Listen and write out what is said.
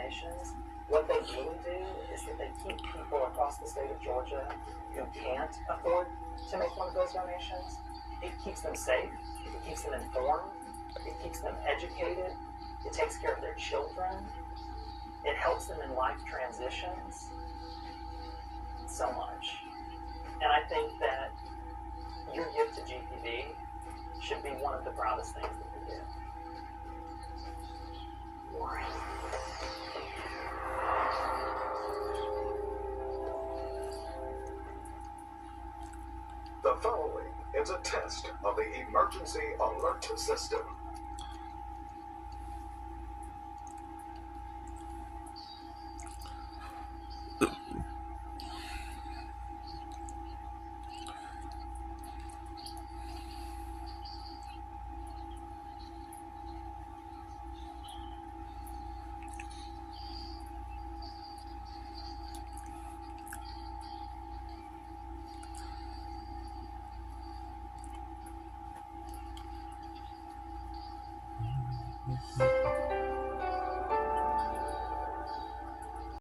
donations, what they really do is that they keep people across the state of Georgia who can't afford to make one of those donations. It keeps them safe, it keeps them informed, it keeps them educated, it takes care of their children, it helps them in life transitions, so much. And I think that your gift to GPB should be one of the proudest things that you do. The following is a test of the emergency alert system.